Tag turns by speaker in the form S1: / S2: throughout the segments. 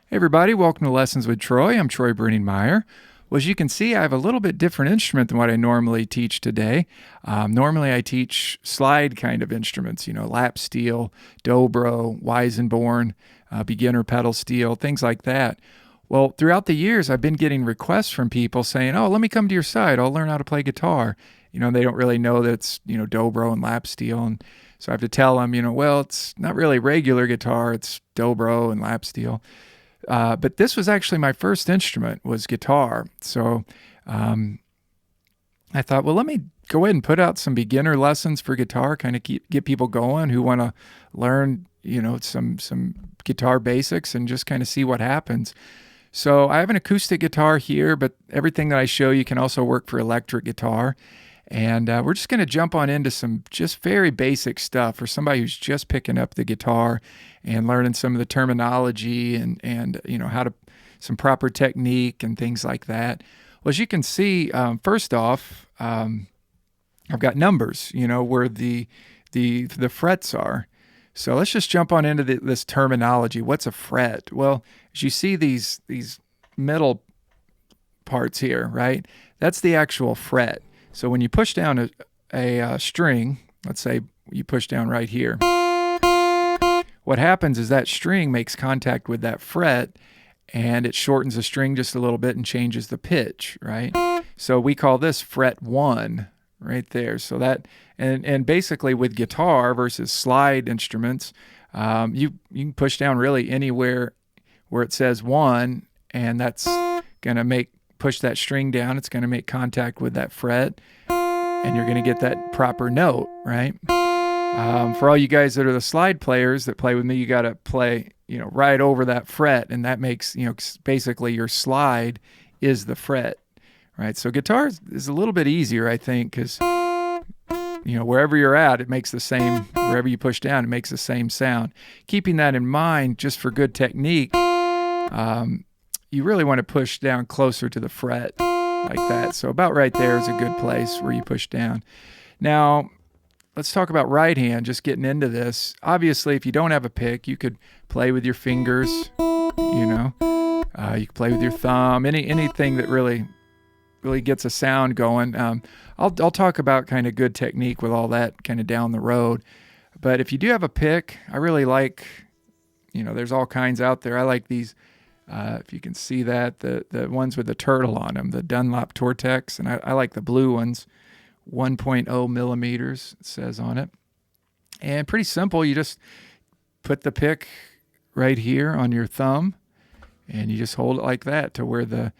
S1: Hey everybody, welcome to Lessons with Troy. I'm Troy Brenningmeyer. Well, as you can see, I have a little bit different instrument than what I normally teach today. Normally I teach slide kind of instruments, lap steel, dobro, Weisenborn, beginner pedal steel, things like that. Well, throughout the years, I've been getting requests from people saying, oh, let me come to your side. I'll learn how to play guitar. They don't really know that it's, dobro and lap steel. And so I have to tell them, well, it's not really regular guitar. It's dobro and lap steel. But this was actually my first instrument, was guitar. So I thought, well, let me go ahead and put out some beginner lessons for guitar, kind of get people going who want to learn, some guitar basics and just kind of see what happens. So I have an acoustic guitar here, but everything that I show you can also work for electric guitar. And we're just going to jump on into some just very basic stuff for somebody who's just picking up the guitar and learning some of the terminology and how to, some proper technique and things like that. Well, as you can see, first off, I've got numbers, where the frets are. So let's just jump on into this terminology. What's a fret? Well, as you see these middle parts here, right? That's the actual fret. So when you push down a string, let's say you push down right here, what happens is that string makes contact with that fret and it shortens the string just a little bit and changes the pitch, right? So we call this fret 1 right there. So that, and basically with guitar versus slide instruments, you can push down really anywhere where it says 1, and that's going to push that string down. It's going to make contact with that fret, and you're going to get that proper note, right? For all you guys that are the slide players that play with me, you got to play, right over that fret, and that makes, basically your slide is the fret, right? So guitar is a little bit easier, I think, because, wherever you're at, it makes the same, wherever you push down, it makes the same sound. Keeping that in mind, just for good technique, you really want to push down closer to the fret like that. So about right there is a good place where you push down. Now, let's talk about right hand, just getting into this. Obviously, if you don't have a pick, you could play with your fingers, you could play with your thumb, anything that really gets a sound going. I'll talk about kind of good technique with all that kind of down the road. But if you do have a pick, I really like, there's all kinds out there. I like these. If you can see that, the ones with the turtle on them, the Dunlop Tortex, and I like the blue ones, 1.0 millimeters, it says on it. And pretty simple, you just put the pick right here on your thumb, and you just hold it like that to where the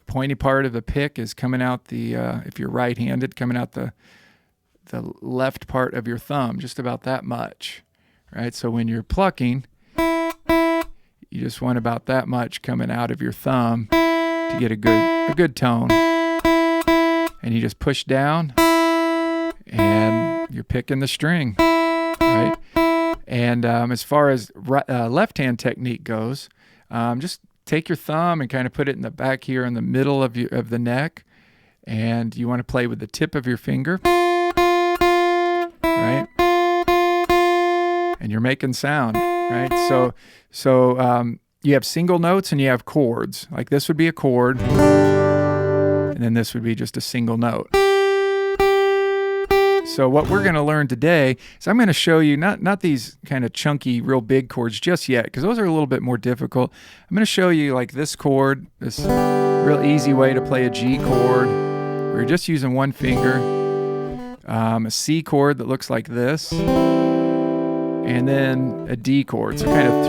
S1: pointy part of the pick is coming out if you're right-handed, coming out the left part of your thumb, just about that much, right? So when you're plucking, you just want about that much coming out of your thumb to get a good tone. And you just push down and you're picking the string, right? And as far as left-hand technique goes, just take your thumb and kind of put it in the back here in the middle of the neck, and you want to play with the tip of your finger, right? And you're making sound, right? So you have single notes and you have chords. Like this would be a chord, and then this would be just a single note. So what we're going to learn today is I'm going to show you not these kind of chunky, real big chords just yet, because those are a little bit more difficult. I'm going to show you like this chord, this real easy way to play a G chord, where you're just using one finger, a C chord that looks like this, and then a D chord. So kind of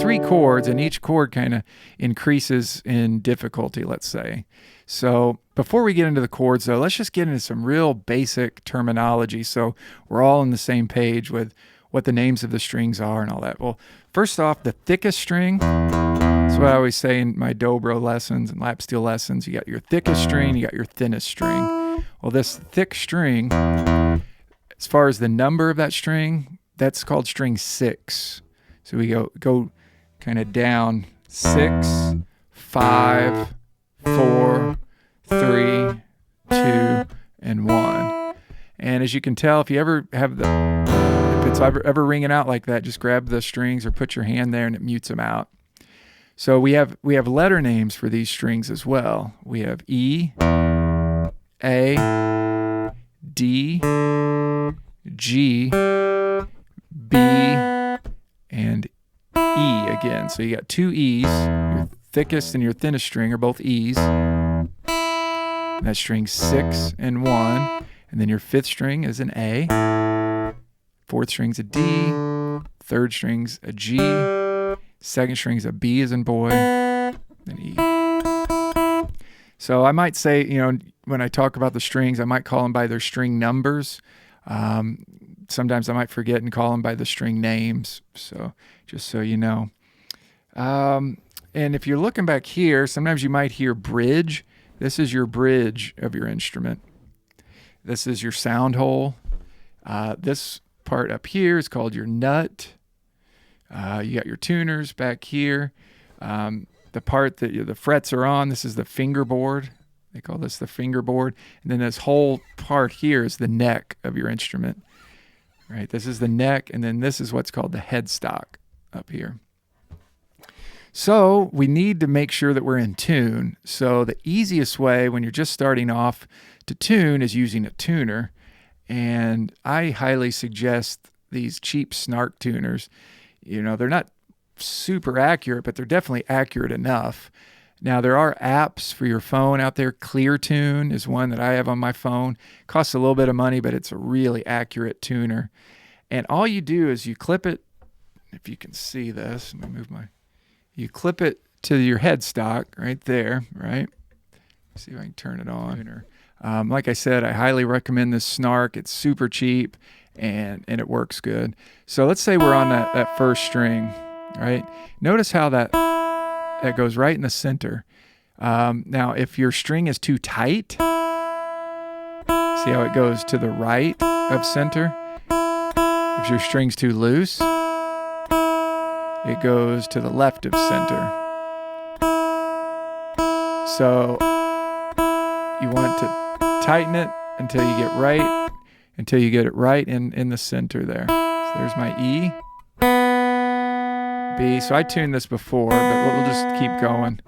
S1: three chords, and each chord kind of increases in difficulty, let's say. So before we get into the chords, though, let's just get into some real basic terminology so we're all on the same page with what the names of the strings are and all that. Well, first off, the thickest string, that's what I always say in my dobro lessons and lap steel lessons. You got your thickest string, you got your thinnest string. Well, this thick string, as far as the number of that string, that's called string 6. So we go kind of down 6, 5, 4, 3, 2, and 1. And as you can tell, if you ever have if it's ever ringing out like that, just grab the strings or put your hand there and it mutes them out. So we have letter names for these strings as well. We have E, A, D, G, B, and E again. So you got two E's. Your thickest and your thinnest string are both E's. And that string's 6 and 1. And then your fifth string is an A. Fourth string's a D. Third string's a G. Second string's a B as in boy. And E. So I might say, when I talk about the strings, I might call them by their string numbers. Sometimes I might forget and call them by the string names. So just so you know. And if you're looking back here, sometimes you might hear bridge. This is your bridge of your instrument. This is your sound hole. This part up here is called your nut. You got your tuners back here. The part that the frets are on, this is the fingerboard. They call this the fingerboard. And then this whole part here is the neck of your instrument. Right? This is the neck, and then this is what's called the headstock up here. So we need to make sure that we're in tune. So the easiest way when you're just starting off to tune is using a tuner. And I highly suggest these cheap snark tuners. They're not super accurate, but they're definitely accurate enough. Now, there are apps for your phone out there. ClearTune is one that I have on my phone. Costs a little bit of money, but it's a really accurate tuner. And all you do is you clip it. If you can see this, let me move you clip it to your headstock right there, right? See if I can turn it on. Like I said, I highly recommend this snark. It's super cheap and it works good. So let's say we're on that first string, right? Notice how that goes right in the center. Now, if your string is too tight, see how it goes to the right of center? If your string's too loose, it goes to the left of center. So you want to tighten it until you get it right in the center there. So there's my E, B. So I tuned this before, but we'll just keep going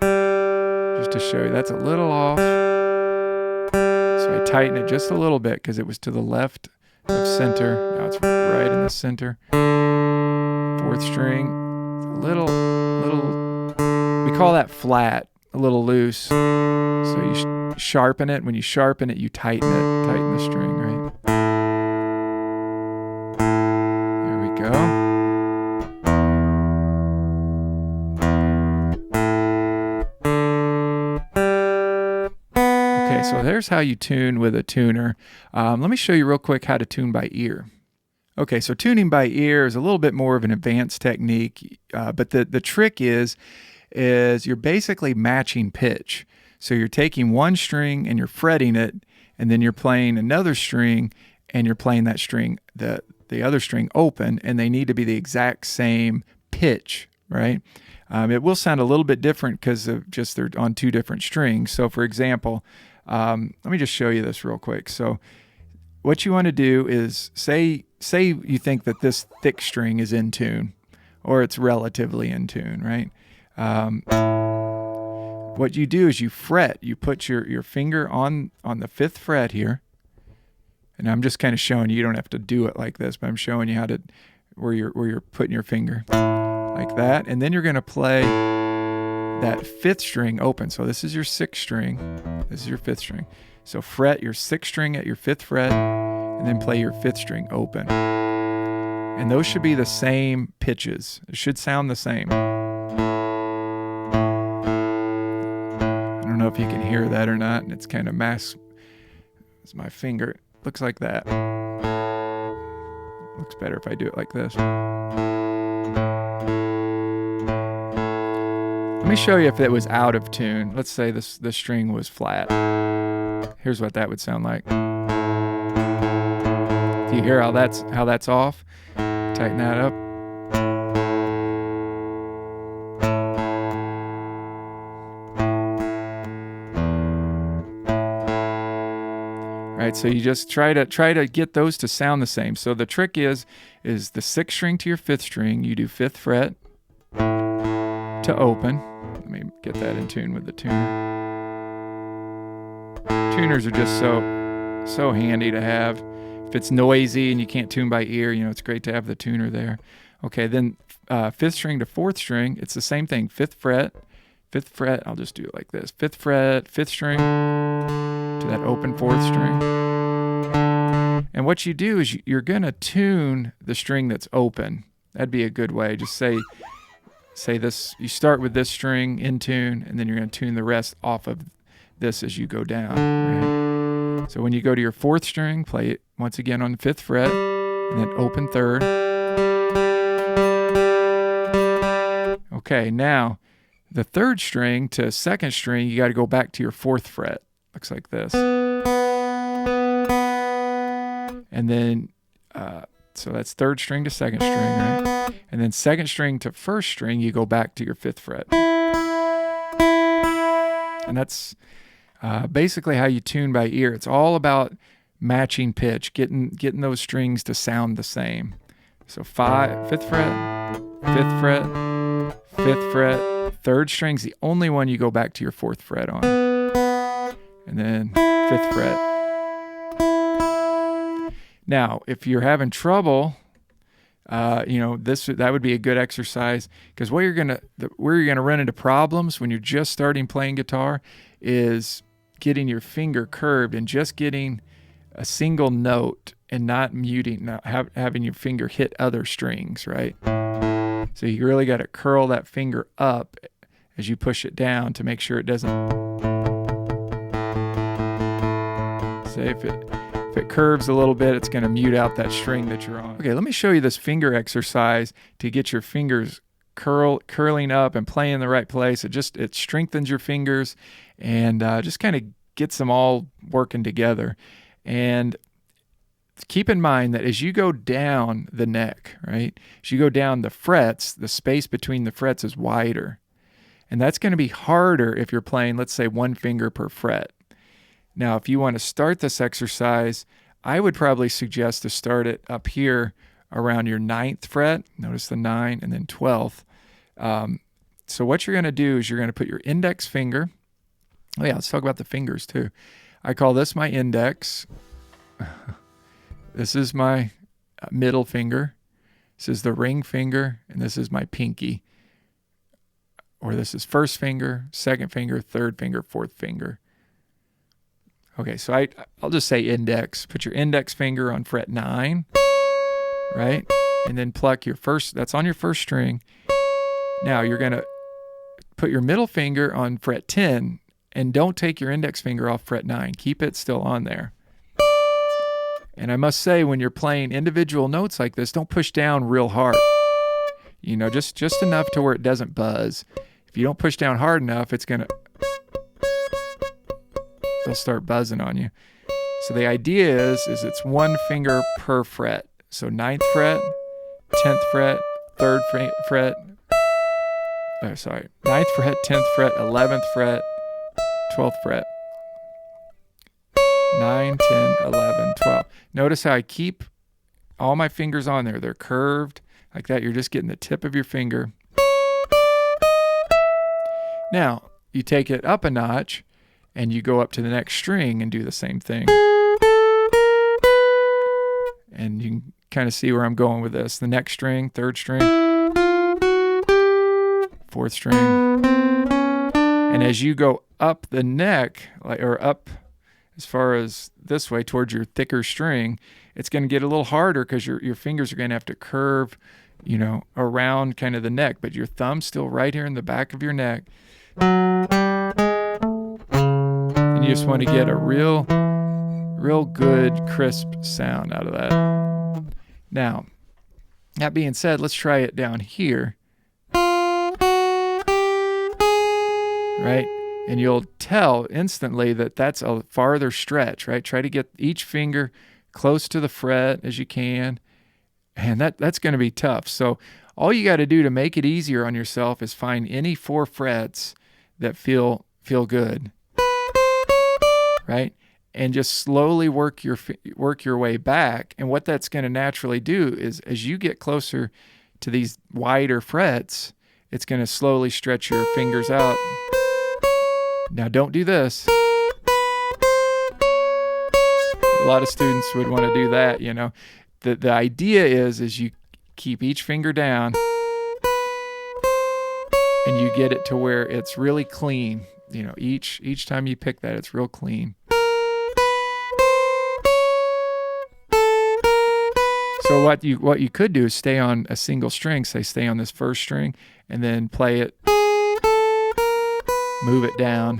S1: just to show you. That's a little off. So I tighten it just a little bit because it was to the left of center. Now it's right in the center. Fourth string, a little, we call that flat, a little loose. So you sharpen it. When you sharpen it, you tighten the string, right? There we go. Okay, so there's how you tune with a tuner. Let me show you real quick how to tune by ear. Okay, so tuning by ear is a little bit more of an advanced technique, but the trick is you're basically matching pitch. So you're taking one string and you're fretting it, and then you're playing another string and you're playing that string, the other string open, and they need to be the exact same pitch, right? It will sound a little bit different because of just they're on two different strings. So for example, let me just show you this real quick. So what you want to do is say you think that this thick string is in tune, or it's relatively in tune, right? What you do is you fret. You put your finger on the 5th fret here, and I'm just kind of showing you. You don't have to do it like this, but I'm showing you where you're putting your finger like that, and then you're going to play that 5th string open. So this is your 6th string. This is your 5th string. So fret your 6th string at your 5th fret, and then play your 5th string open. And those should be the same pitches. It should sound the same. I don't know if you can hear that or not, and it's kind of masked. It's my finger. It looks like that. Looks better if I do it like this. Let me show you if it was out of tune. Let's say the string was flat. Here's what that would sound like. Do you hear how that's off? Tighten that up. Right, so you just try to get those to sound the same. So the trick is the 6th string to your 5th string. You do 5th fret, to open. Let me get that in tune with the tuner. Tuners are just so handy to have. If it's noisy and you can't tune by ear, it's great to have the tuner there. Okay, then 5th string to 4th string, it's the same thing. 5th fret, I'll just do it like this. 5th fret, 5th string to that open 4th string. And what you do is you're going to tune the string that's open. That'd be a good way. Just say this, you start with this string in tune, and then you're going to tune the rest off of this as you go down. Right? So when you go to your 4th string, play it once again on the 5th fret, and then open 3rd. Okay, now the 3rd string to 2nd string, you got to go back to your 4th fret. Looks like this. And then, so that's 3rd string to 2nd string, right? And then 2nd string to 1st string, you go back to your 5th fret. And that's basically how you tune by ear. It's all about matching pitch, getting those strings to sound the same. So 5th fret, 5th fret, 5th fret, 3rd string's the only one you go back to your 4th fret on. And then 5th fret. Now, if you're having trouble, that would be a good exercise, because where you're gonna run into problems when you're just starting playing guitar is getting your finger curved and just getting a single note and not muting, having your finger hit other strings, right? So you really got to curl that finger up as you push it down to make sure it doesn't. Say if it curves a little bit, it's going to mute out that string that you're on. Okay, let me show you this finger exercise to get your fingers curling up and playing in the right place. It strengthens your fingers and just kind of gets them all working together. And keep in mind that as you go down the neck, right, as you go down the frets, the space between the frets is wider. And that's going to be harder if you're playing, let's say, one finger per fret. Now, if you want to start this exercise, I would probably suggest to start it up here around your 9th fret. Notice the 9 and then 12th. So what you're going to do is you're going to put your index finger. Oh yeah, let's talk about the fingers too. I call this my index. This is my middle finger. This is the ring finger, and this is my pinky. Or this is 1st finger, 2nd finger, 3rd finger, 4th finger. Okay, so I'll just say index. Put your index finger on fret 9, right? And then pluck your that's on your 1st string. Now you're going to put your middle finger on fret 10, and don't take your index finger off fret 9. Keep it still on there. And I must say, when you're playing individual notes like this, don't push down real hard. Just enough to where it doesn't buzz. If you don't push down hard enough, it'll start buzzing on you. So the idea is it's one finger per fret. So 9th fret, 10th fret, 3rd fret. 9th fret, 10th fret, 11th fret, 12th fret. 9, 10, 11, 12. Notice how I keep all my fingers on there. They're curved like that. You're just getting the tip of your finger. Now, you take it up a notch and you go up to the next string and do the same thing. And you can kind of see where I'm going with this. The next string, 3rd string, 4th string. And as you go up the neck, or up as far as this way towards your thicker string, it's going to get a little harder because your fingers are going to have to curve, around kind of the neck, but your thumb's still right here in the back of your neck. And you just want to get a real good, crisp sound out of that. Now, that being said, let's try it down here. Right? And you'll tell instantly that that's a farther stretch, right? Try to get each finger close to the fret as you can. And that's going to be tough. So all you got to do to make it easier on yourself is find any 4 frets that feel good, right? And just slowly work your way back. And what that's going to naturally do is as you get closer to these wider frets, it's going to slowly stretch your fingers out. Now don't do this. A lot of students would want to do that, you know. The idea is you keep each finger down and you get it to where it's really clean. You know, each time you pick that, it's real clean. So what you could do is stay on a single string, say stay on this first string, and then play it, move it down.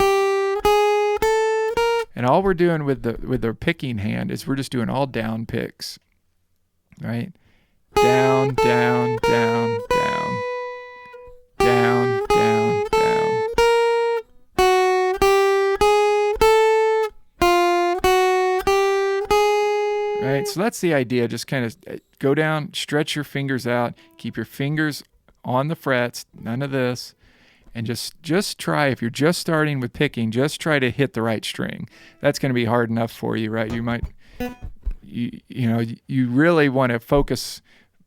S1: And all we're doing with the picking hand is we're just doing all down picks, right? Down, down, down, down, down, down, down. Right, so that's the idea. Just kind of go down, stretch your fingers out, keep your fingers on the frets, none of this. And just try, if you're just starting with picking, just try to hit the right string. That's going to be hard enough for you, right? You might, you really want to focus,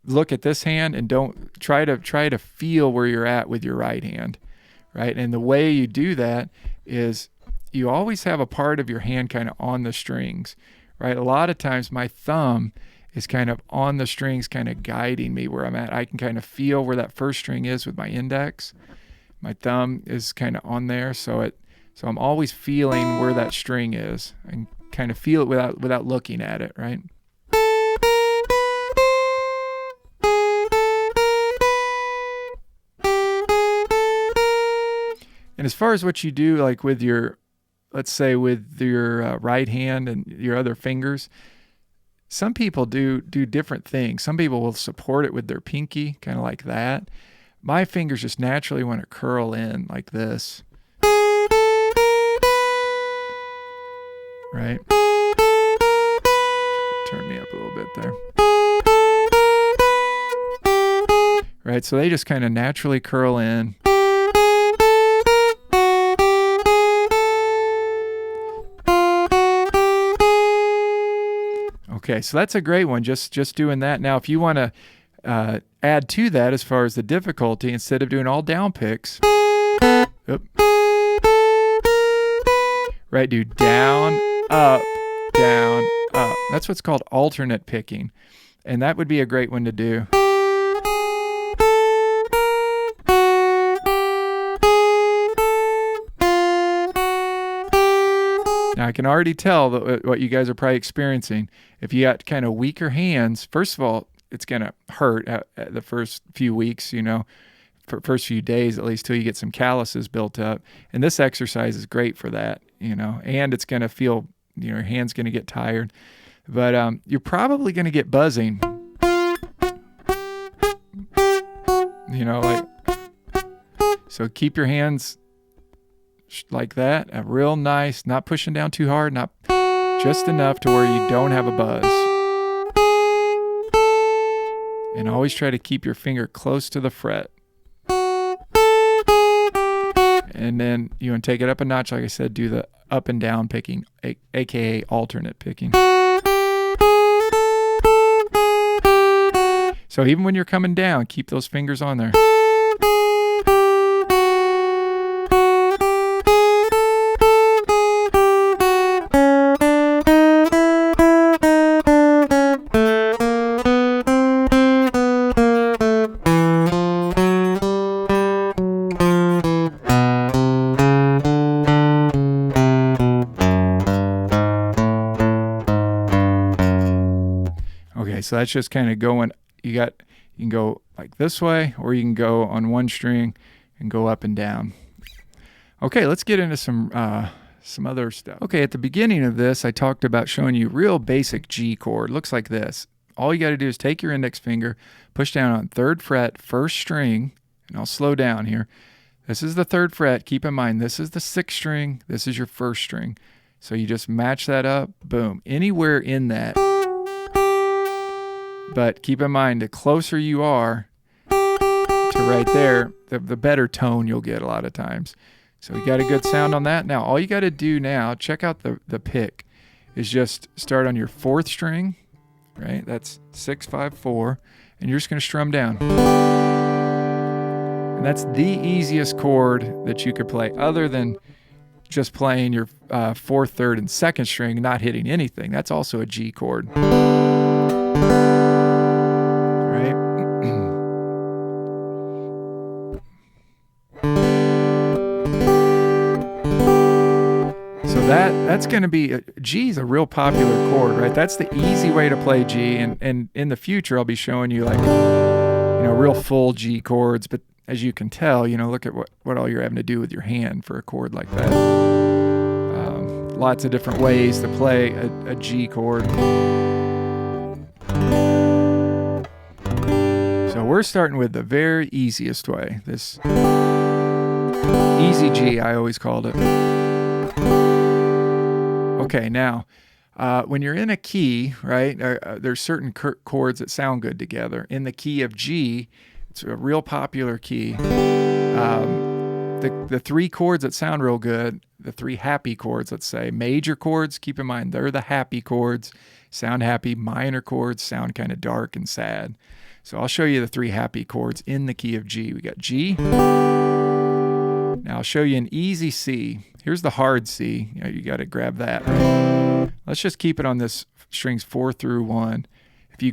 S1: look at this hand, and don't try to feel where you're at with your right hand, right? And the way you do that is you always have a part of your hand kind of on the strings, right? A lot of times my thumb is kind of on the strings, kind of guiding me where I'm at. I can kind of feel where that first string is with my index. My thumb is kind of on there, so I'm always feeling where that string is and kind of feel it without looking at it, right? And as far as what you do, like with your, let's say with your right hand and your other fingers, some people do different things. Some people will support it with their pinky, kind of like that. My fingers just naturally want to curl in like this. Right? Turn me up a little bit there. Right, so they just kind of naturally curl in. Okay, so that's a great one, just doing that. Now, if you want to add to that as far as the difficulty, instead of doing all down picks, right, do down, up, down, up. That's what's called alternate picking, and that would be a great one to do. Now, I can already tell what you guys are probably experiencing. If you got kind of weaker hands, first of all, it's going to hurt at the first few weeks, you know, for first few days at least, till you get some calluses built up. And this exercise is great for that, you know, and it's going to feel, you know, your hand's going to get tired. But you're probably going to get buzzing, you know, like, so keep your hands like that, real nice, not pushing down too hard, not just enough to where you don't have a buzz. And always try to keep your finger close to the fret. And then you want to take it up a notch, like I said, do the up and down picking, aka alternate picking. So even when you're coming down, keep those fingers on there. So that's just kind of going, you can go like this way, or you can go on one string and go up and down. Okay, let's get into some other stuff. Okay, at the beginning of this, I talked about showing you real basic G chord. Looks like this. All you got to do is take your index finger, push down on 3rd fret, 1st string, and I'll slow down here. This is the 3rd fret. Keep in mind, this is the 6th string. This is your 1st string. So you just match that up, boom. Anywhere in that. But keep in mind, the closer you are to right there, the better tone you'll get a lot of times. So we got a good sound on that. Now, all you got to do now, check out the pick, is just start on your 4th string, right? That's 6, 5, 4, and you're just going to strum down. And that's the easiest chord that you could play, other than just playing your 4th, 3rd, and 2nd string, not hitting anything. That's also a G chord. Right? So that's going to be, G is a real popular chord, right? That's the easy way to play G. And in the future, I'll be showing you, like, real full G chords. But as you can tell, look at what all you're having to do with your hand for a chord like that. Lots of different ways to play a G chord. So we're starting with the very easiest way. This easy G, I always called it. Okay, now, when you're in a key, right, there's certain chords that sound good together. In the key of G, it's a real popular key. The 3 chords that sound real good, the 3 happy chords, let's say, major chords, keep in mind, they're the happy chords, sound happy. Minor chords sound kind of dark and sad. So I'll show you the 3 happy chords in the key of G. We got G. Now I'll show you an easy C. Here's the hard C. You got to grab that, right? Let's just keep it on this strings 4 through 1. If you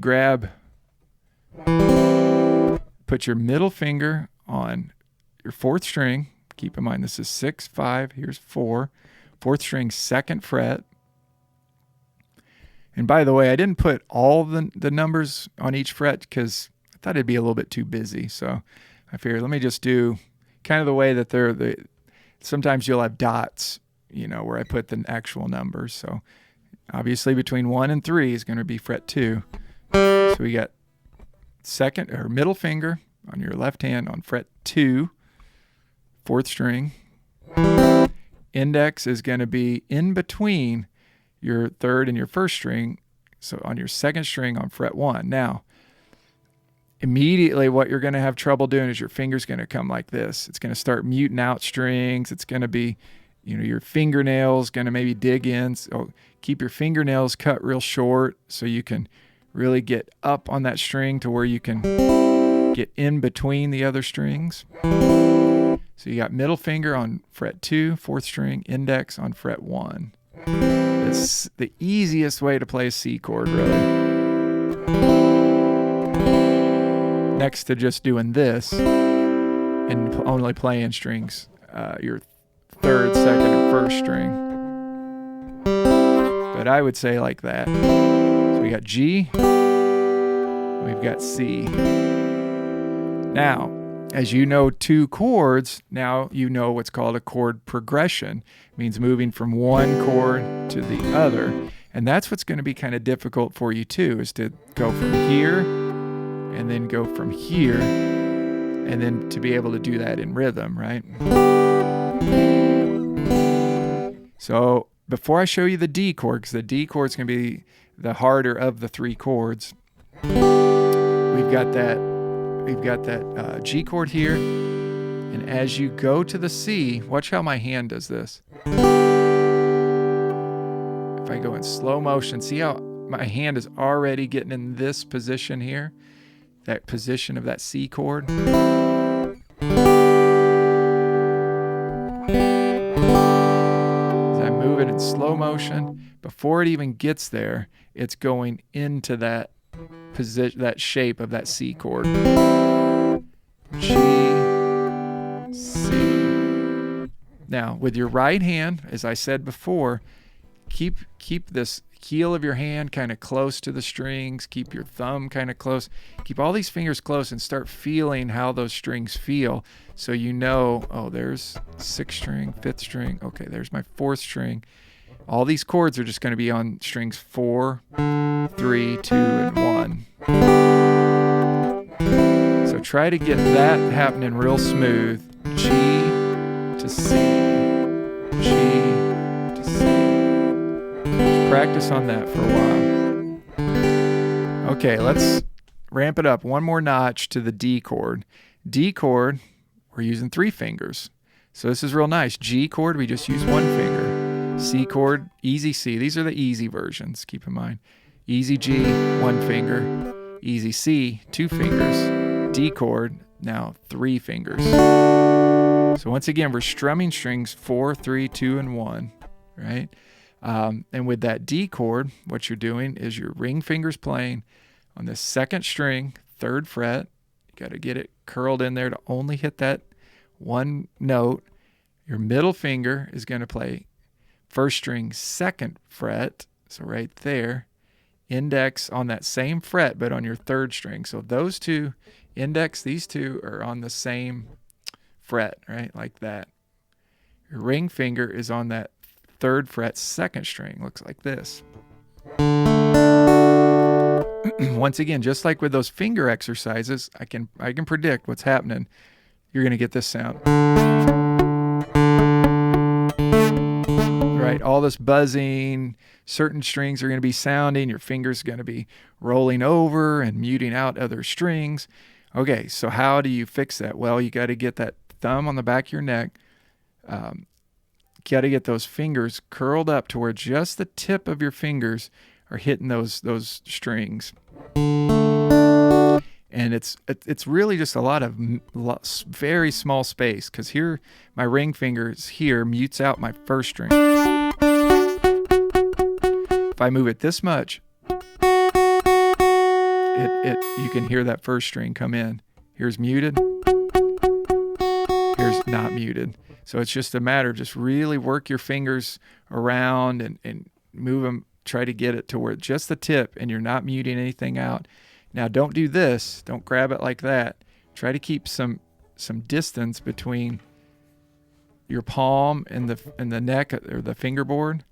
S1: put your middle finger on your 4th string. Keep in mind this is 6, 5. Here's 4. 4th string, 2nd fret. And by the way, I didn't put all the numbers on each fret because I thought it'd be a little bit too busy. So I figured, let me just do kind of the way that sometimes you'll have dots, where I put the actual numbers. So obviously between 1 and 3 is going to be fret 2. So we got middle finger on your left hand on fret 2, 4th string. Index is going to be in between your 3rd and your 1st string, so on your 2nd string on fret 1. Now, immediately what you're going to have trouble doing is your finger's going to come like this. It's going to start muting out strings. It's going to be, your fingernails going to maybe dig in. So keep your fingernails cut real short so you can really get up on that string to where you can get in between the other strings. So you got middle finger on fret 2, 4th string, index on fret 1. It's the easiest way to play a C chord, really. Next to just doing this and only playing strings, your 3rd, 2nd, and 1st string. But I would say like that. So we got G, we've got C. Now, as you know 2 chords, now you know what's called a chord progression. It means moving from one chord to the other. And that's what's going to be kind of difficult for you too, is to go from here and then go from here, and then to be able to do that in rhythm, right? So before I show you the D chord, because the D chord is going to be the harder of the 3 chords, we've got that G chord here, and as you go to the C, watch how my hand does this. If I go in slow motion, see how my hand is already getting in this position here, that position of that C chord. As I move it in slow motion, before it even gets there, it's going into that position, that shape of that C chord. G, C. Now, with your right hand, as I said before, keep this heel of your hand kind of close to the strings. Keep your thumb kind of close. Keep all these fingers close and start feeling how those strings feel. So you know, oh, there's 6th string, 5th string. Okay, there's my 4th string. All these chords are just going to be on strings 4, 3, 2, and 1. So try to get that happening real smooth. G to C, G to C. Just practice on that for a while. Okay, let's ramp it up one more notch to the D chord. D chord, we're using 3 fingers. So this is real nice. G chord, we just use 1 finger. C chord, easy C. These are the easy versions, keep in mind. Easy G, 1 finger. Easy C, 2 fingers. D chord, now 3 fingers. So once again, we're strumming strings 4, 3, 2, and 1, right? And with that D chord, what you're doing is your ring fingers playing on the 2nd string, 3rd fret. You got to get it curled in there to only hit that one note. Your middle finger is going to play 1st string, 2nd fret, so right there. Index on that same fret, but on your 3rd string. So those two, index, these two are on the same fret, right? Like that. Your ring finger is on that 3rd fret, 2nd string. Looks like this. Once again, just like with those finger exercises, I can predict what's happening. You're going to get this sound. Right? All this buzzing, certain strings are going to be sounding, your fingers are going to be rolling over and muting out other strings. Okay, so how do you fix that? Well, you got to get that thumb on the back of your neck. Got to get those fingers curled up to where just the tip of your fingers are hitting those strings. And it's really just a lot of very small space, because here my ring fingers here mutes out my 1st string. If I move it this much, you can hear that 1st string come in. Here's muted. Here's not muted. So it's just a matter of just really work your fingers around and move them. Try to get it to where just the tip and you're not muting anything out. Now don't do this. Don't grab it like that. Try to keep some distance between your palm and the neck or the fingerboard.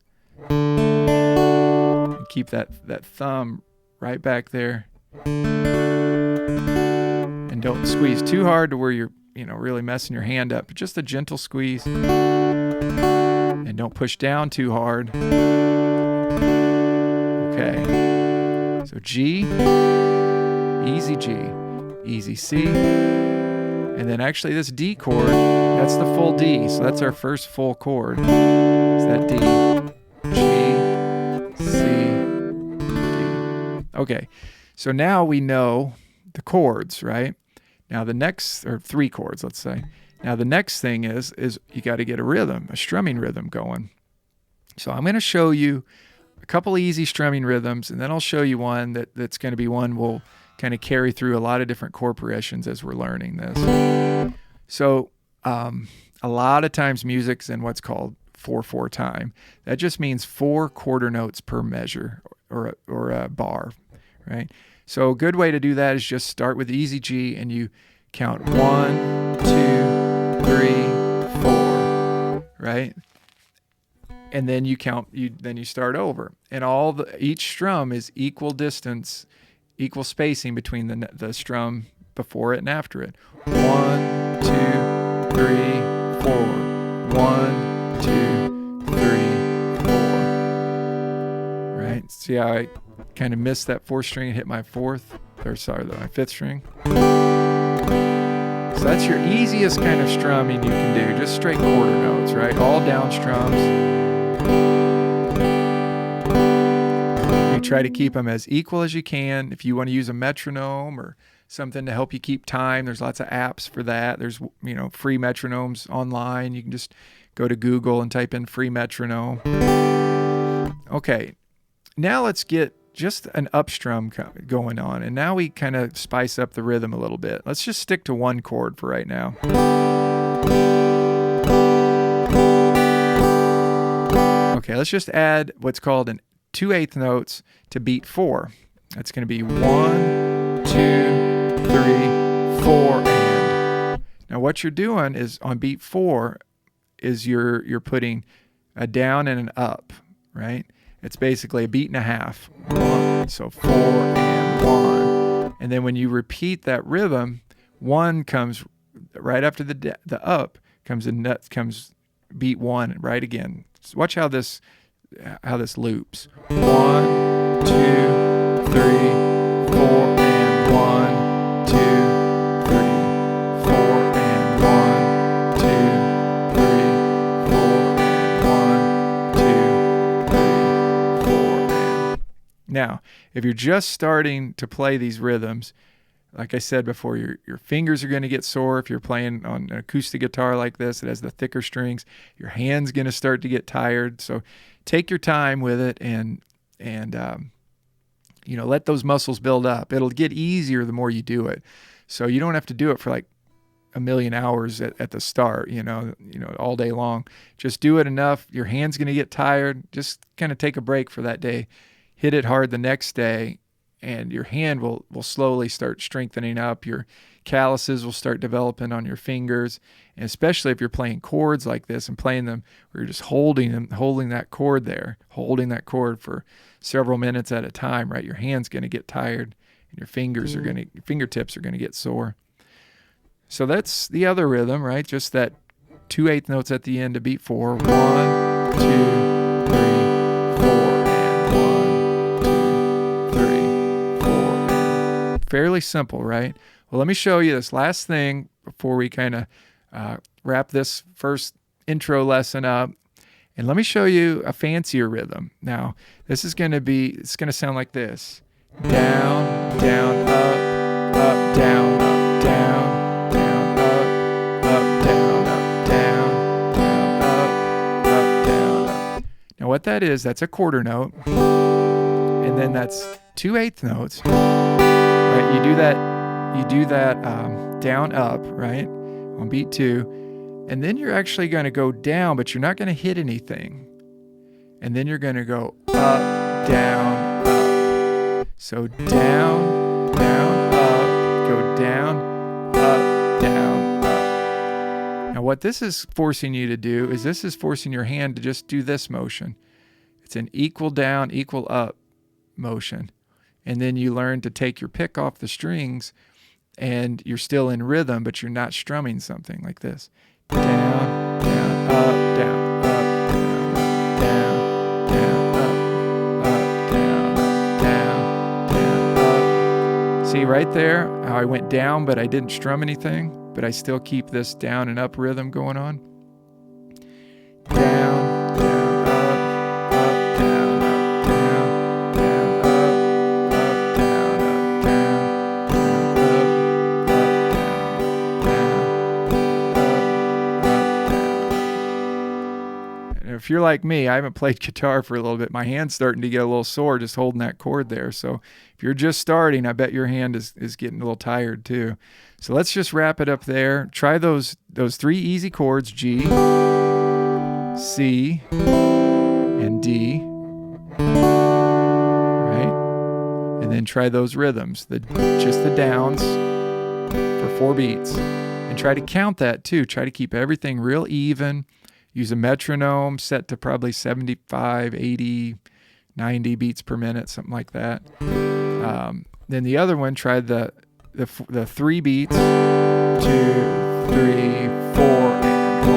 S1: And keep that thumb right back there. And don't squeeze too hard to where you're really messing your hand up. But just a gentle squeeze. And don't push down too hard. Okay. So G, easy G, easy C, and then actually this D chord, that's the full D. So that's our first full chord. It's that D, G, C, D. Okay. So now we know the chords, right? Now the next, or 3 chords, let's say. Now the next thing is you got to get a rhythm, a strumming rhythm going. So I'm going to show you a couple of easy strumming rhythms, and then I'll show you one that's going to be one we'll kind of carry through a lot of different chord progressions as we're learning this. So a lot of times music's in what's called 4/4 time. That just means 4 quarter notes per measure or a bar, right? So a good way to do that is just start with easy G and you count 1, 2, 3, 4, right? And then you count. Then you start over, and each strum is equal distance, equal spacing between the strum before it and after it. 1, 2, 3, 4. 1, 2, 3, 4. Right? See how I kind of missed that 4th string and hit my 5th string. So that's your easiest kind of strumming you can do. Just straight quarter notes, right? All down strums. You try to keep them as equal as you can. If you want to use a metronome or something to help you keep time, there's lots of apps for that. There's free metronomes online. You can just go to Google and type in free metronome. Okay, now let's get just an upstrum going on, and now we kind of spice up the rhythm a little bit. Let's just stick to 1 chord for right now. Okay, let's just add what's called 2/8 notes to beat 4. That's going to be 1, 2, 3, 4, and. Now what you're doing is on beat 4 is you're putting a down and an up, right? It's basically a beat and a half. 1, so 4 and 1. And then when you repeat that rhythm, 1 comes right after the up comes beat 1 right again. So watch how this loops. 1, 2, 3, 4, and 1, 2, 3, 4, and 1, 2, 3, 4, and 1, 2, 3, 4, and. Now, if you're just starting to play these rhythms, Like I said before, your fingers are going to get sore if you're playing on an acoustic guitar like this. It has the thicker strings. Your hand's going to start to get tired. So take your time with it and let those muscles build up. It'll get easier the more you do it. So you don't have to do it for like a million hours at the start, all day long. Just do it enough. Your hand's going to get tired. Just kind of take a break for that day. Hit it hard the next day, and your hand will slowly start strengthening up. Your calluses will start developing on your fingers, and especially if you're playing chords like this and playing them where you're just holding that chord for several minutes at a time, right? Your hand's going to get tired, and your fingertips are going to get sore. So that's the other rhythm, right? Just that 2/8 notes at the end to beat 4. 1, 2, 3, 4, and 1, 2, 3, 4. And fairly simple, right? Well, let me show you this last thing before we kind of wrap this first intro lesson up. And let me show you a fancier rhythm. Now, this is going to sound like this. Down, down, up, down, up, down. Now what that is, that's a quarter note, and then that's 2/8 notes, right? You do that down up, right, on beat 2, and then you're actually going to go down, but you're not going to hit anything, and then you're going to go up, down, up. So down, down, up, go down, up, down, up. Now what this is forcing you to do is this is forcing your hand to just do this motion. It's an equal down, equal up motion. And then you learn to take your pick off the strings and you're still in rhythm, but you're not strumming something like this. Down, down, up, down, up, down, down, up, down, up, down, up. See right there how I went down, but I didn't strum anything, but I still keep this down and up rhythm going on. Down, down, up, down, up, down, down, up, down, up, down, down, up, down. If you're like me, I haven't played guitar for a little bit. My hand's starting to get a little sore just holding that chord there. So if you're just starting, I bet your hand is getting a little tired too. So let's just wrap it up there. Try those 3 easy chords, G, C, and D, right? And then try those rhythms, just the downs for 4 beats. And try to count that too. Try to keep everything real even. Use a metronome set to probably 75, 80, 90 beats per minute, something like that. Then the other one, try the 3 beats, 2, 3, 4, and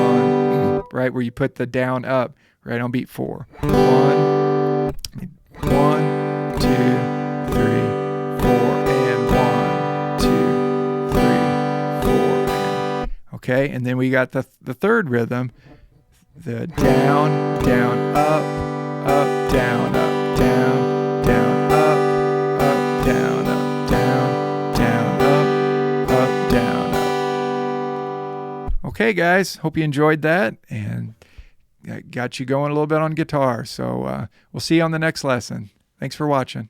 S1: 1, right, where you put the down up right on beat 4. 1, 2, 3, 4, and 1, 2, 3, 4. Okay, and then we got the third rhythm, the down, down, up, down, up, down, down, up, down, up, down, down, up, down, up. Okay, guys, hope you enjoyed that and got you going a little bit on guitar. So we'll see you on the next lesson. Thanks for watching.